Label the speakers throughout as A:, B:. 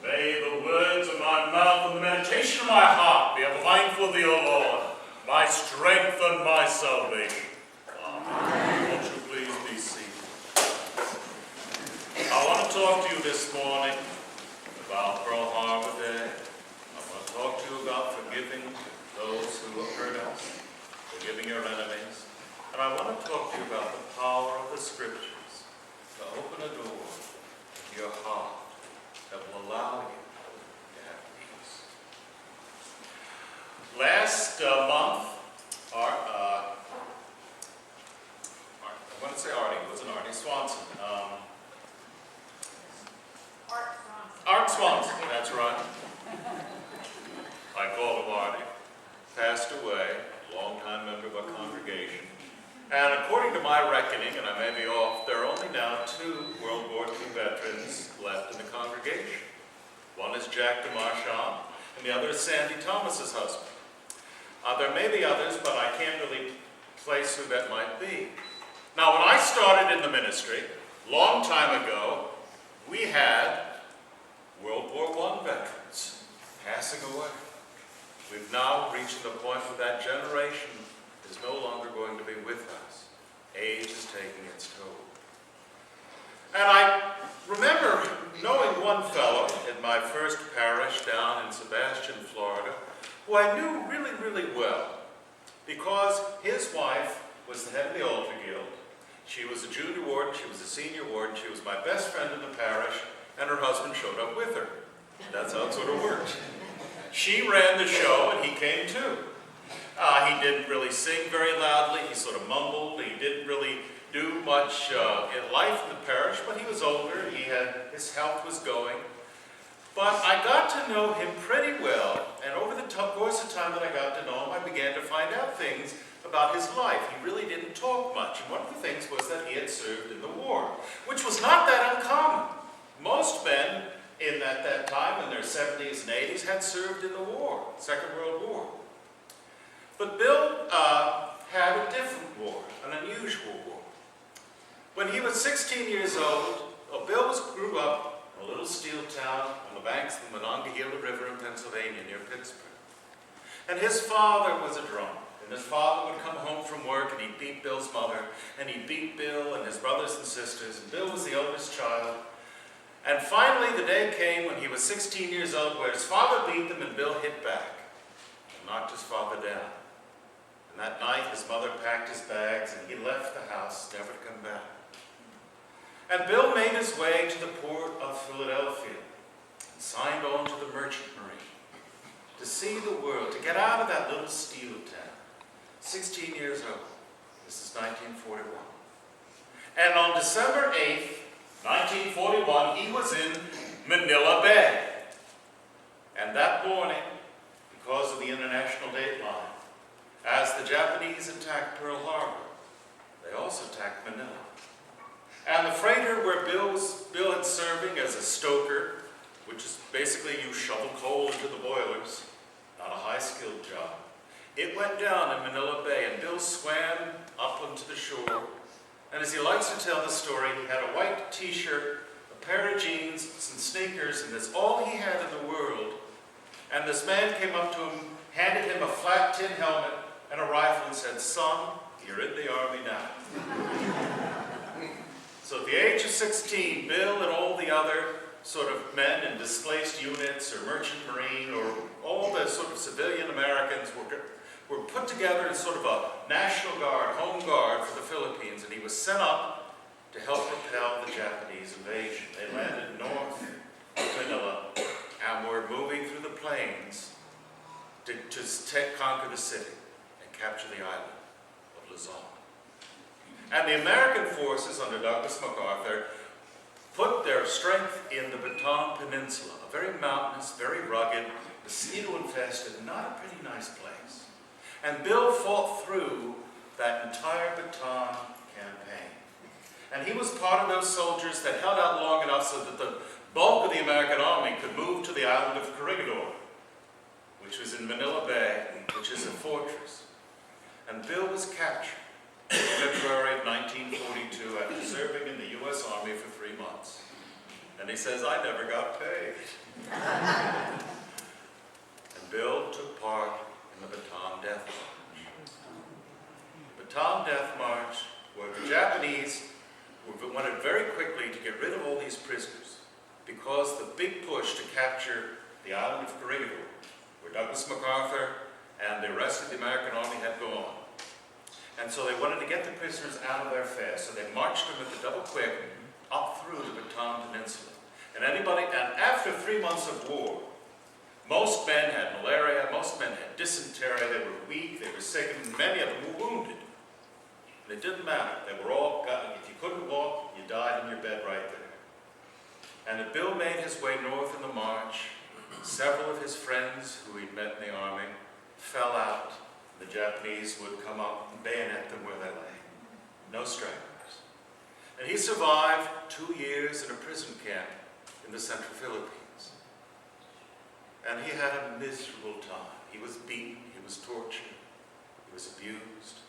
A: May the words of my mouth and the meditation of my heart be ever mindful of thee, O Lord, my strength and my salvation. Amen. Won't you please be seated? I want to talk to you this morning about Pearl Harbor Day. I want to talk to you about forgiving those who have hurt us, forgiving your enemies. And I want to talk to you about the power of the Scriptures to open a door to your heart that will allow you to have peace. Last month, I want to say Artie, it wasn't Artie Swanson. Art Swanson, that's right. I call him Artie. Passed away, longtime member of our congregation. And according to my reckoning, and I may be off, there are only now 2 World War II veterans left in the congregation. One is Jack DeMarchand, and the other is Sandy Thomas's husband. There may be others, but I can't really place who that might be. Now, when I started in the ministry, long time ago, we had World War I veterans passing away. We've now reached the point where that generation is no longer going to be with us. Age is taking its toll. And I remember knowing one fellow in my first parish down in Sebastian, Florida, who I knew really, really well, because his wife was the head of the altar guild. She was a junior warden, she was a senior warden, she was my best friend in the parish, and her husband showed up with her. That's how it sort of worked. She ran the show, and he came too. He didn't really sing very loudly, he sort of mumbled, he didn't really do much in life in the parish, but he was older, his health was going. But I got to know him pretty well, and over the course of time that I got to know him, I began to find out things about his life. He really didn't talk much, and one of the things was that he had served in the war, which was not that uncommon. Most men at that time, in their 70s and 80s, had served in the war, Second World War. But Bill had a different war, an unusual war. When he was 16 years old, Bill grew up in a little steel town on the banks of the Monongahela River in Pennsylvania, near Pittsburgh. And his father was a drunk. And his father would come home from work and he'd beat Bill's mother, and he'd beat Bill and his brothers and sisters, and Bill was the oldest child. And finally the day came when he was 16 years old where his father beat them and Bill hit back and knocked his father down. And that night his mother packed his bags and he left the house, never to come back. And Bill made his way to the port of Philadelphia and signed on to the Merchant Marine to see the world, to get out of that little steel town. 16 years old. This is 1941. And on December 8th, 1941, he was in Manila Bay. And that morning, because of the international dateline, as the Japanese attacked Pearl Harbor, they also attacked Manila. And the freighter where Bill had serving as a stoker, which is basically you shovel coal into the boilers, not a high-skilled job, it went down in Manila Bay, and Bill swam up onto the shore. And as he likes to tell the story, he had a white t-shirt, a pair of jeans, some sneakers, and that's all he had in the world. And this man came up to him, handed him a flat tin helmet and a rifle and said, "Son, you're in the Army now." So at the age of 16, Bill and all the other sort of men in displaced units or merchant marine or all the sort of civilian Americans were put together in sort of a National Guard, home guard for the Philippines, and he was sent up to help repel the Japanese invasion. They landed north of Manila and were moving through the plains to conquer the city and capture the island of Luzon. And the American forces under Douglas MacArthur put their strength in the Bataan Peninsula, a very mountainous, very rugged, mosquito-infested, not a pretty nice place. And Bill fought through that entire Bataan campaign. And he was part of those soldiers that held out long enough so that the bulk of the American army could move to the island of Corregidor, which was in Manila Bay, which is a fortress. And Bill was captured in February of 1942 after serving in the U.S. Army for 3 months. And he says, "I never got paid." because the big push to capture the island of Korea, where Douglas MacArthur and the rest of the American army had gone. And so they wanted to get the prisoners out of their fare, so they marched them at the double quick up through the Bataan Peninsula. And after 3 months of war, most men had malaria, most men had dysentery, they were weak, they were sick, and many of them were wounded. And it didn't matter, they were all gone. If you couldn't walk, you died in your bed right there. And as Bill made his way north in the march, several of his friends who he'd met in the army fell out. The Japanese would come up and bayonet them where they lay. No stragglers. And he survived 2 years in a prison camp in the Central Philippines. And he had a miserable time. He was beaten, he was tortured, he was abused.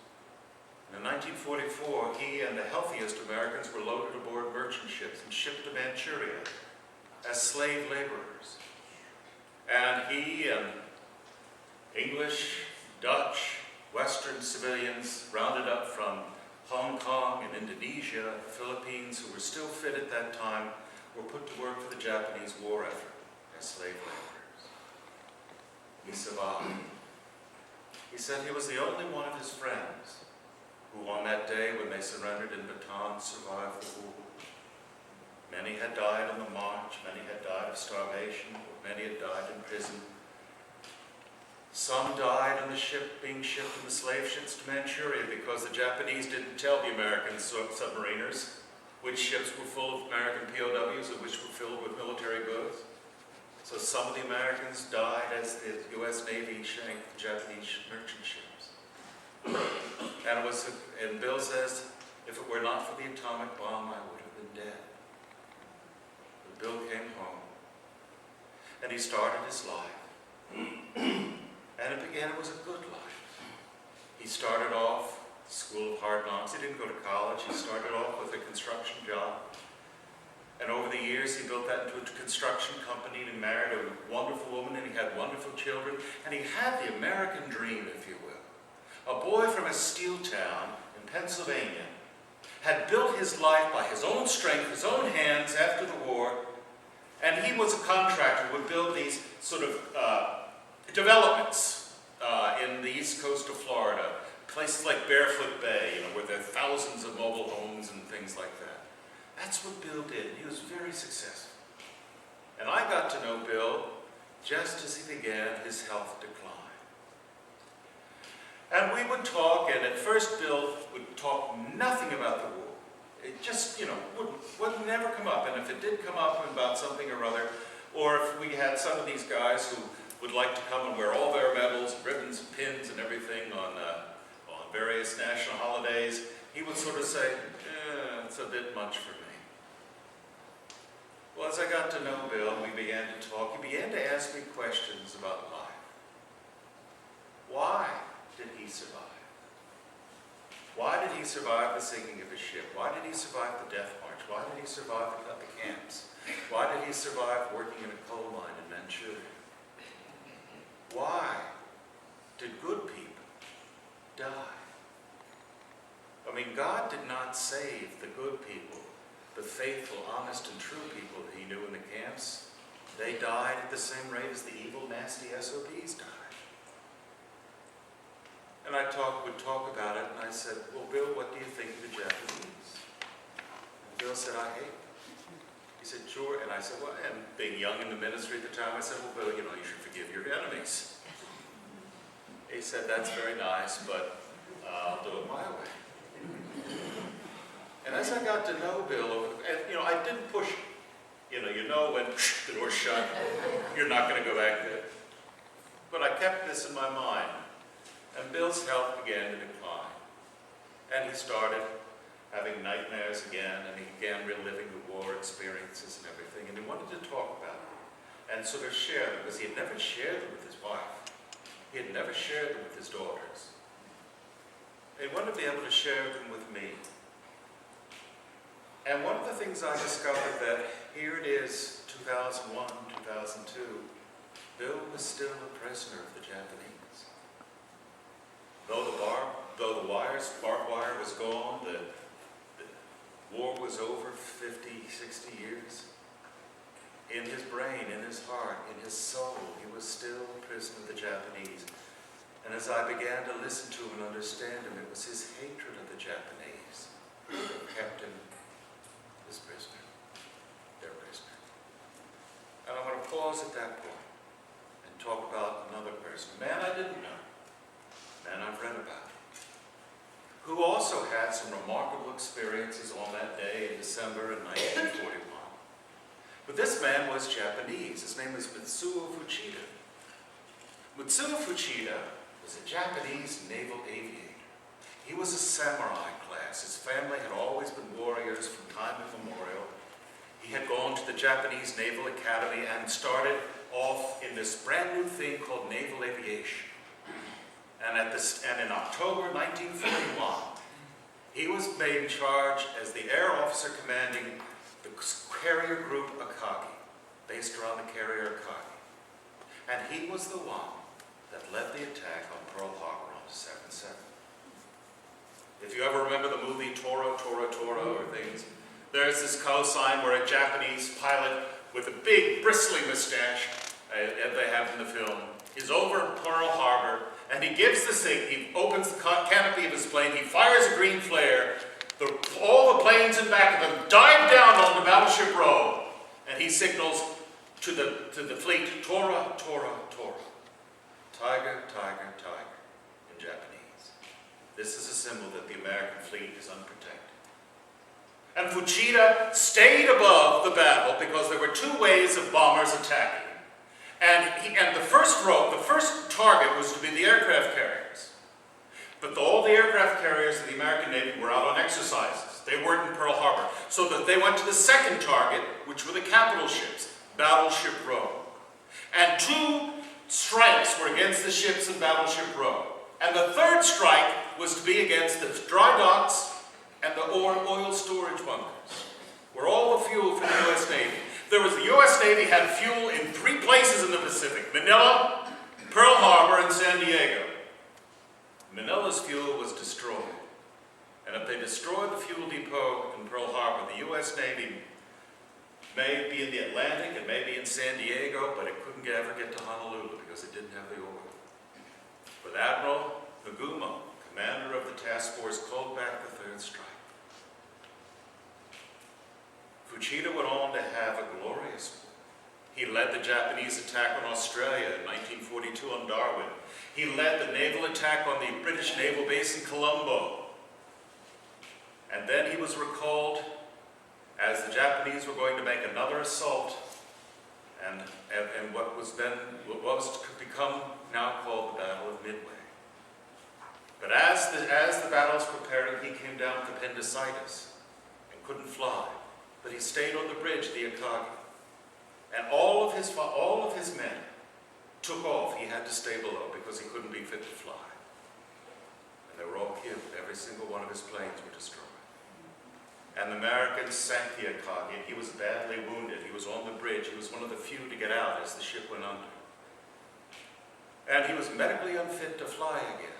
A: And in 1944, he and the healthiest Americans were loaded aboard merchant ships and shipped to Manchuria as slave laborers. And he and English, Dutch, Western civilians rounded up from Hong Kong and Indonesia, the Philippines, who were still fit at that time, were put to work for the Japanese war effort as slave laborers. He survived. He said he was the only one of his friends who on that day when they surrendered in Bataan survived the war. Many had died on the march, many had died of starvation, many had died in prison. Some died on the ship being shipped in the slave ships to Manchuria because the Japanese didn't tell the American submariners which ships were full of American POWs and which were filled with military goods. So some of the Americans died as the U.S. Navy shanked the Japanese merchant ships. And Bill says, if it were not for the atomic bomb, I would have been dead. But Bill came home, and he started his life. And it was a good life. He started off School of Hard Knocks. He didn't go to college. He started off with a construction job. And over the years, he built that into a construction company, and he married a wonderful woman, and he had wonderful children. And he had the American dream, if you will. A boy from a steel town in Pennsylvania had built his life by his own strength, his own hands after the war. And he was a contractor who would build these sort of developments in the east coast of Florida, places like Barefoot Bay, where there are thousands of mobile homes and things like that. That's what Bill did. He was very successful. And I got to know Bill just as he began his health decline. And we would talk, and at first Bill would talk nothing about the war. It just, would never come up. And if it did come up about something or other, or if we had some of these guys who would like to come and wear all their medals, ribbons, and pins, and everything on various national holidays, he would sort of say, it's a bit much for me. Well, as I got to know Bill, we began to talk. He began to ask me questions about life. Why did he survive? Why did he survive the sinking of his ship? Why did he survive the death march? Why did he survive the camps? Why did he survive working in a coal mine in Manchuria? Why did good people die? I mean, God did not save the good people, the faithful, honest, and true people that he knew in the camps. They died at the same rate as the evil, nasty SOBs died. And I would talk about it, and I said, well, Bill, what do you think of the Japanese? And Bill said, I hate them. He said, sure. And I said, well, and being young in the ministry at the time, I said, well, Bill, you should forgive your enemies. He said, that's very nice, but I'll do it my way. And as I got to know Bill, I didn't push him. When the door's shut, you're not going to go back there. But I kept this in my mind. And Bill's health began to decline. And he started having nightmares again, and he began reliving the war experiences and everything. And he wanted to talk about it and sort of share them, because he had never shared them with his wife. He had never shared them with his daughters. He wanted to be able to share them with me. And one of the things I discovered that here it is, 2001, 2002, Bill was still a prisoner of the Japanese. Though the barbed wire was gone, the war was over 50, 60 years. in his brain, in his heart, in his soul, he was still a prisoner of the Japanese. And as I began to listen to him and understand him, it was his hatred of the Japanese that kept him his prisoner, their prisoner. And I want to pause at that point and talk about another person, a man I didn't know, a man I've read about, who also had some remarkable experiences on that day in December in 1941. But this man was Japanese. His name was Mitsuo Fuchida. Mitsuo Fuchida was a Japanese naval aviator. He was a samurai class. His family had always been warriors from time immemorial. He had gone to the Japanese Naval Academy and started off in this brand new thing called naval aviation. And in October 1941, he was made in charge as the air officer commanding the carrier group Akagi, based around the carrier Akagi. And he was the one that led the attack on Pearl Harbor on December 7th. If you ever remember the movie Toro, Toro, Toro, or things, there's this cosine where a Japanese pilot with a big bristly mustache, as they have in the film, is over Pearl Harbor, and he gives the signal. He opens the canopy of his plane, he fires a green flare, all the planes in back of him dive down on the battleship row, and he signals to the fleet, Tora, Tora, Tora. Tiger, tiger, tiger, in Japanese. This is a symbol that the American fleet is unprotected. And Fuchida stayed above the battle because there were two ways of bombers attacking. And the first target was to be the aircraft carriers. But all the aircraft carriers of the American Navy were out on exercises. They weren't in Pearl Harbor. So that they went to the second target, which were the capital ships, Battleship Row. And two strikes were against the ships in Battleship Row. And the third strike was to be against the dry docks and the oil storage bunkers, where all the fuel for the U.S. Navy. The U.S. Navy had fuel in 3 places in the Pacific: Manila, Pearl Harbor, and San Diego. Manila's fuel was destroyed. And if they destroyed the fuel depot in Pearl Harbor, the U.S. Navy may be in the Atlantic and maybe in San Diego, but it couldn't ever get to Honolulu because it didn't have the oil. But Admiral Nagumo, commander of the task force, called back the third strike. Fuchida went on to have a glorious war. He led the Japanese attack on Australia in 1942 on Darwin. He led the naval attack on the British naval base in Colombo. And then he was recalled as the Japanese were going to make another assault and what was to become now called the Battle of Midway. But as the battle was preparing, he came down with appendicitis and couldn't fly. But he stayed on the bridge, the Akagi. And all of his men took off. He had to stay below because he couldn't be fit to fly. And they were all killed. Every single one of his planes were destroyed. And the Americans sank the Akagi, and he was badly wounded. He was on the bridge. He was one of the few to get out as the ship went under. And he was medically unfit to fly again,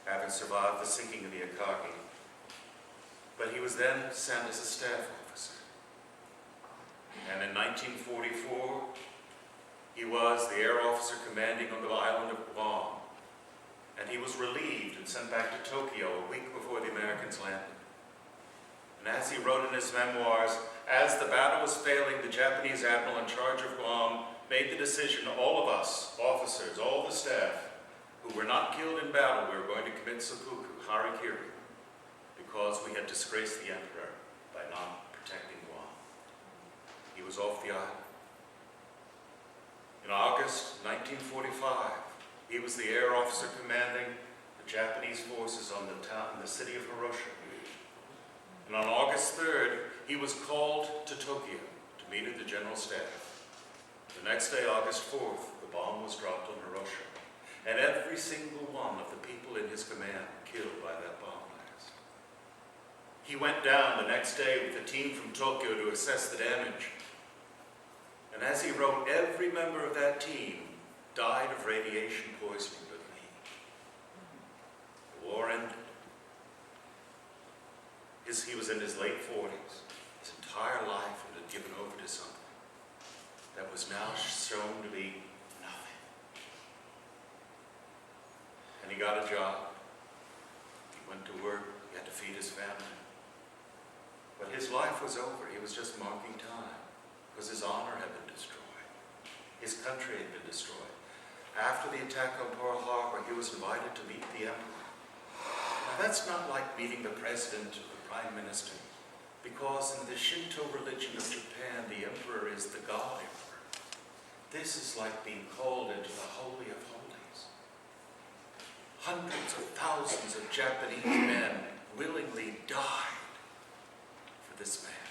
A: having survived the sinking of the Akagi. But he was then sent as a staff officer. And in 1944, he was the air officer commanding on the island of Guam. And he was relieved and sent back to Tokyo a week before the Americans landed. And as he wrote in his memoirs, as the battle was failing, the Japanese admiral in charge of Guam made the decision, all of us, officers, all the staff, who were not killed in battle, we were going to commit seppuku, harikiri, because we had disgraced the emperor by not protecting Guam. He was off the island. In August 1945, he was the air officer commanding the Japanese forces on the city of Hiroshima. And on August 3rd, he was called to Tokyo to meet at the general staff. The next day, August 4th, the bomb was dropped on Hiroshima, and every single one of the people in his command killed by that bomb blast. He went down the next day with a team from Tokyo to assess the damage. And as he wrote, every member of that team died of radiation poisoning but me. The war ended. He was in his late 40s. His entire life had been given over to something. that was now shown to be nothing. And he got a job. He went to work. He had to feed his family. But his life was over. He was just marking time because his honor had been destroyed. His country had been destroyed. After the attack on Pearl Harbor, he was invited to meet the emperor. Now, that's not like meeting the president or the prime minister, because in the Shinto religion of Japan, the emperor is the god emperor. This is like being called into the Holy of Holies. Hundreds of thousands of Japanese men willingly died for this man,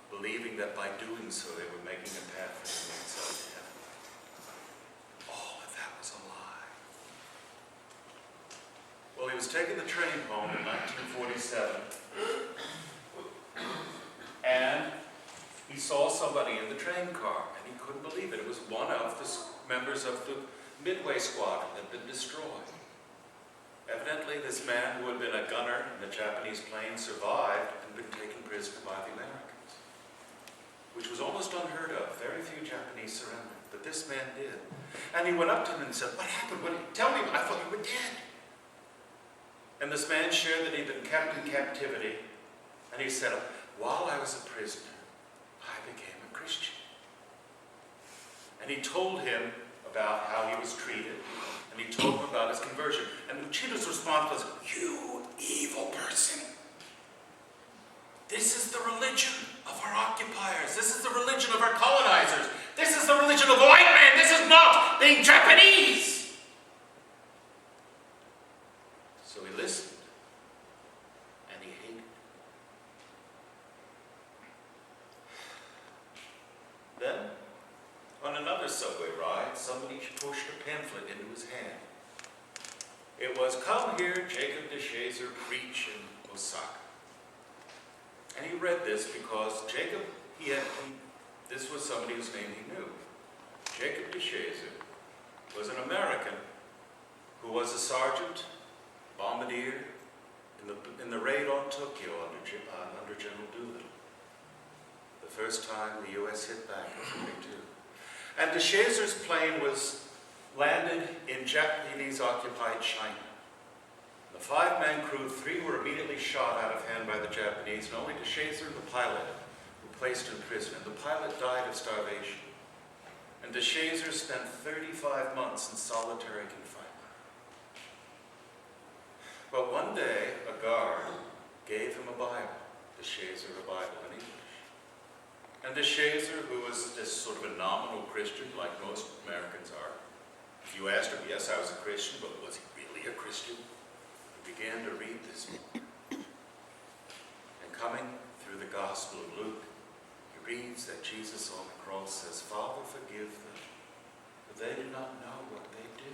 A: believing that by doing so they were making a path for themselves to heaven. All of that was a lie. Well, he was taking the train home in 1947, and he saw somebody in the train car, and he couldn't believe it. It was one of the members of the Midway Squadron that had been destroyed. Evidently, this man who had been a gunner in the Japanese plane survived and been taken prisoner by the Americans, which was almost unheard of. Very few Japanese surrendered, but this man did. And he went up to him and said, "What happened? Tell me, I thought you were dead." And this man shared that he'd been kept in captivity, and he said, "While I was a prisoner, I became a Christian." And he told him about how he was treated, and he told him about his conversion. And Uchito's response was, "You evil person. This is the religion of our occupiers. This is the religion of our colonizers. This is the religion of the white man. This is not being Japanese." So he listened, and he hated. Then, on another subway ride, somebody pushed a pamphlet into his hand. It was, "Come hear Jacob DeShazer preach in Osaka." And he read this because Jacob, this was somebody whose name he knew. Jacob DeShazer was an American who was a sergeant, bombardier, in the raid on Tokyo under General Doolittle. The first time the U.S. hit back in 1942. And DeShazer's plane was landed in Japanese-occupied China. The 5-man crew, 3 were immediately shot out of hand by the Japanese, and only DeShazer and the pilot were placed in prison. And the pilot died of starvation. And DeShazer spent 35 months in solitary confinement. But one day, a guard gave him a Bible, DeShazer a Bible in English. And DeShazer, who was just sort of a nominal Christian, like most Americans are, if you asked him, "Yes, I was a Christian, but was he really a Christian?" He began to read this book. And coming through the Gospel of Luke, he reads that Jesus on the cross says, "Father, forgive them, for they do not know what they do."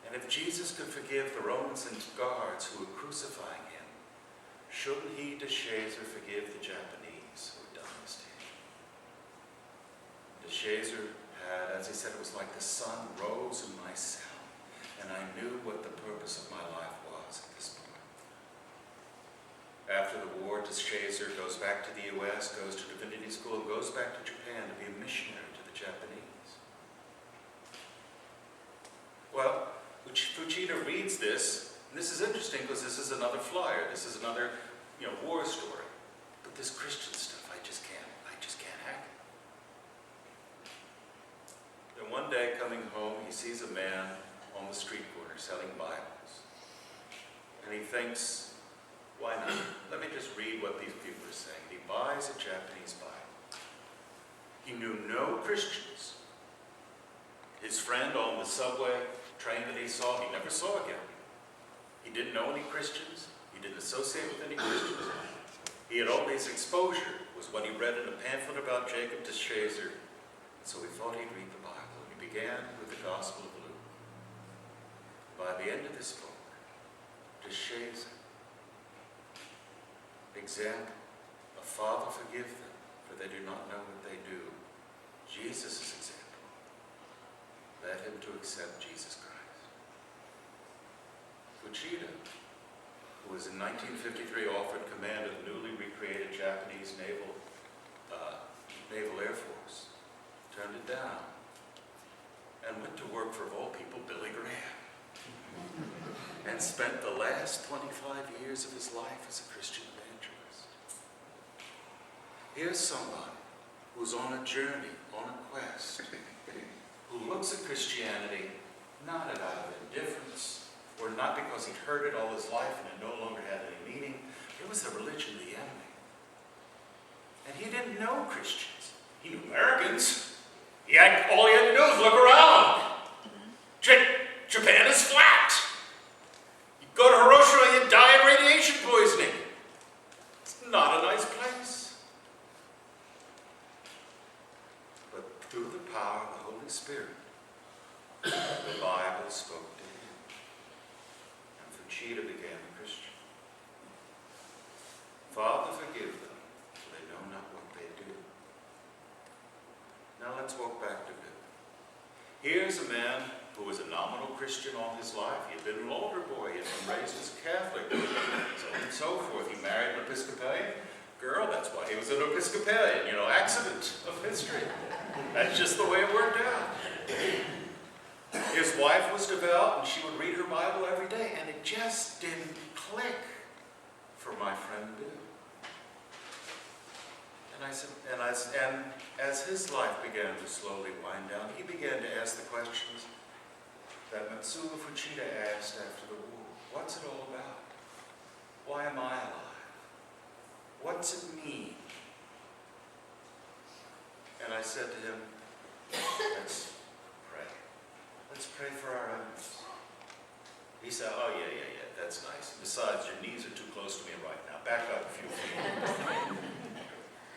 A: And if Jesus could forgive the Romans and guards who were crucifying him, shouldn't he, DeShazer, forgive the Japanese who had done this to him? DeShazer had, as he said, it was like the sun rose in my cell, and I knew what the purpose of my life was at this point. After the war, DeShazer goes back to the U.S., goes to divinity school, and goes back to Japan to be a missionary to the Japanese. Well, Fujita reads this, and this is interesting because this is another flyer. This is another, war story. But this Christian stuff, I just can't hack it. Then one day, coming home, he sees a man on the street corner selling Bibles. And he thinks, why not? Let me just read what these people are saying. He buys a Japanese Bible. He knew no Christians. His friend on the subway train that he saw, he never saw again. He didn't know any Christians. He didn't associate with any Christians. He had all his exposure was what he read in a pamphlet about Jacob DeShazer. And so he thought he'd read the Bible. And he began with the Gospel of Luke. By the end of this book, DeShazer, example of Father, forgive them, for they do not know what they do. Jesus' example led him to accept Jesus Christ. Fujita, who was in 1953 offered command of the newly recreated Japanese Naval Air it down and went to work for, of all people, Billy Graham. And spent the last 25 years of his life as a Christian evangelist. Here's somebody who's on a journey, on a quest, who looks at Christianity not out of indifference, or not because he'd heard it all his life and it no longer had any meaning. It was the religion of the enemy. And he didn't know Christians. He knew Americans. All he had to do was look around. Japan is flat. You go to Hiroshima, you die of radiation poisoning. It's not a nice place. But through the power of the Holy Spirit, the Bible spoke to him. And Fuchida became a Christian. Father, forgive them, for they know not what they do. Now let's walk back to Bill. Here's a man who was a nominal Christian all his life. He had been an altar boy. He had been raised as a Catholic, so on and so forth. He married an Episcopalian girl. That's why he was an Episcopalian. Accident of history. That's just the way it worked out. His wife was devout, and she would read her Bible every day, and it just didn't click for my friend Bill. And as his life began to slowly wind down, he began to ask the questions that Matsuo Fuchida asked after the war. What's it all about? Why am I alive? What's it mean? And I said to him, let's pray. Let's pray for our enemies. He said, oh, yeah, that's nice. Besides, your knees are too close to me right now. Back up a few feet.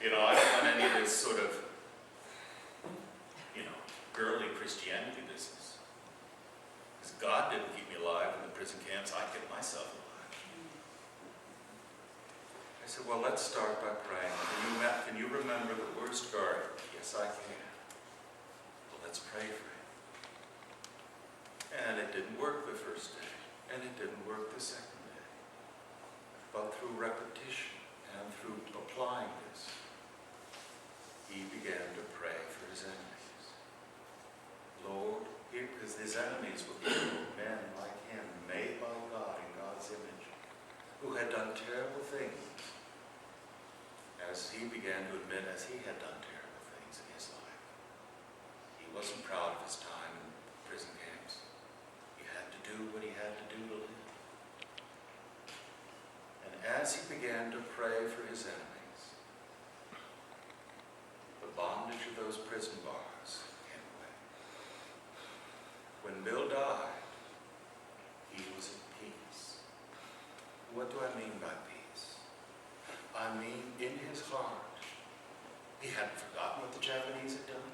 A: I don't want any of this sort of, girly Christianity business. Because God didn't keep me alive in the prison camps. I kept myself alive. I said, well, let's start by praying. Can you remember the worst guard? Yes, I can. Well, let's pray for him. And it didn't work the first day. And it didn't work the second day. But through repetition and through applying this, he began to pray for his enemies. Lord, because his enemies were evil men like him, made by God in God's image, who had done terrible things, as he began to admit as he had done terrible things in his life. He wasn't proud of his time in prison camps. He had to do what he had to do to live. And as he began to pray for his enemies, the bondage of those prison bars came away. When Bill died, he was at peace. What do I mean by peace? I mean, in his heart, he hadn't forgotten what the Japanese had done.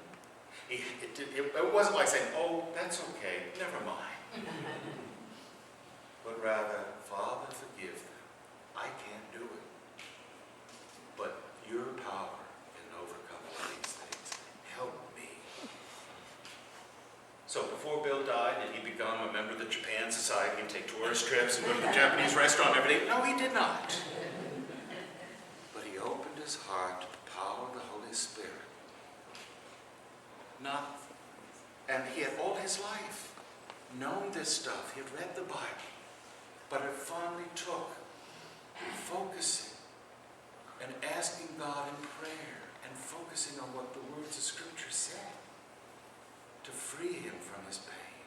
A: It wasn't like saying, oh, that's okay, never mind. But rather, Father, forgive them. I can't do it. But your power can overcome all these things. Help me. So before Bill died, did he become a member of the Japan Society and take tourist trips and go to the Japanese restaurant every day? No, he did not. But he opened his heart to the power of the Holy Spirit. And he had all his life known this stuff. He had read the Bible. But it finally took focusing and asking God in prayer and focusing on what the words of Scripture said to free him from his pain.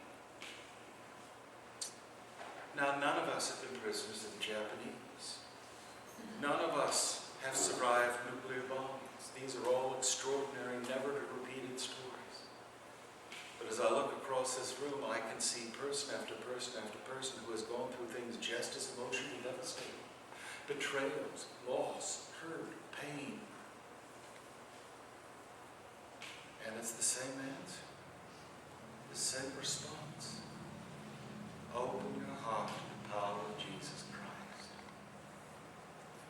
A: Now, none of us have been prisoners of the Japanese. None of us have survived nuclear bombings. These are all extraordinary, never-to-repeated stories. But as I look across this room, I can see person after person after person who has gone through things just as emotionally devastating. Betrayals, loss, hurt, pain. And it's the same answer, the same response. Open your heart to the power of Jesus Christ.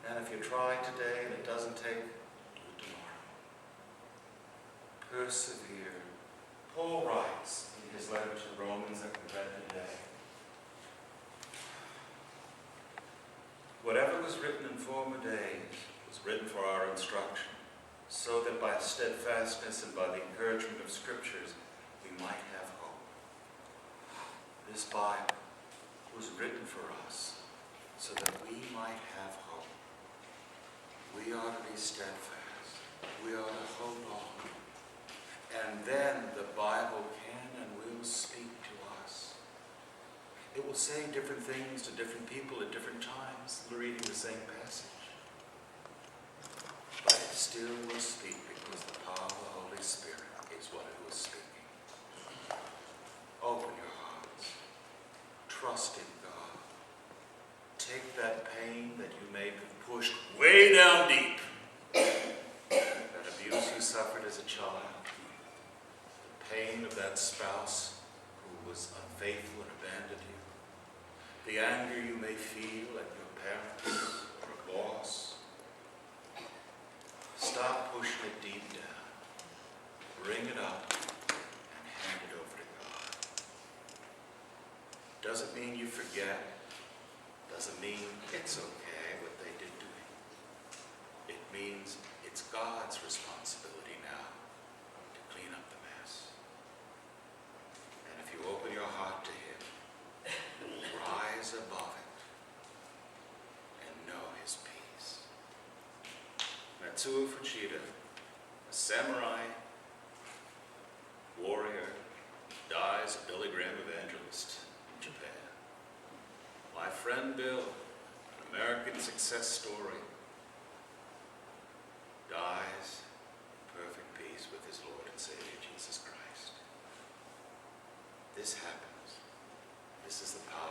A: And if you try today and it doesn't take, do it tomorrow. Persevere. Paul writes in his letter to the Romans that we read today, whatever was written in former days was written for our instruction,
B: so that by steadfastness and by the encouragement of Scriptures, we might have hope. This Bible was written for us so that we might have hope. We ought to be steadfast. We ought to hold on. And then the Bible can and will speak to us. It will say different things to different people at different times, reading the same passage. But it still will speak because the power of the Holy Spirit is what it was speaking. Open your hearts. Trust in God. Take that pain that you may have pushed way down deep. That abuse you suffered as a child. The pain of that spouse who was unfaithful and abandoned you. The anger you may feel at your parents or a boss. Stop pushing it deep down. Bring it up and hand it over to God. Doesn't mean you forget. Doesn't mean it's okay what they did to you. It means it's God's responsibility now to clean up the mess. And if you open your heart to Him, rise above it and know His peace. Matsuo Fuchida, a samurai warrior, dies a Billy Graham evangelist in Japan. My friend Bill, an American success story, dies in perfect peace with his Lord and Savior, Jesus Christ. This happens. This is the power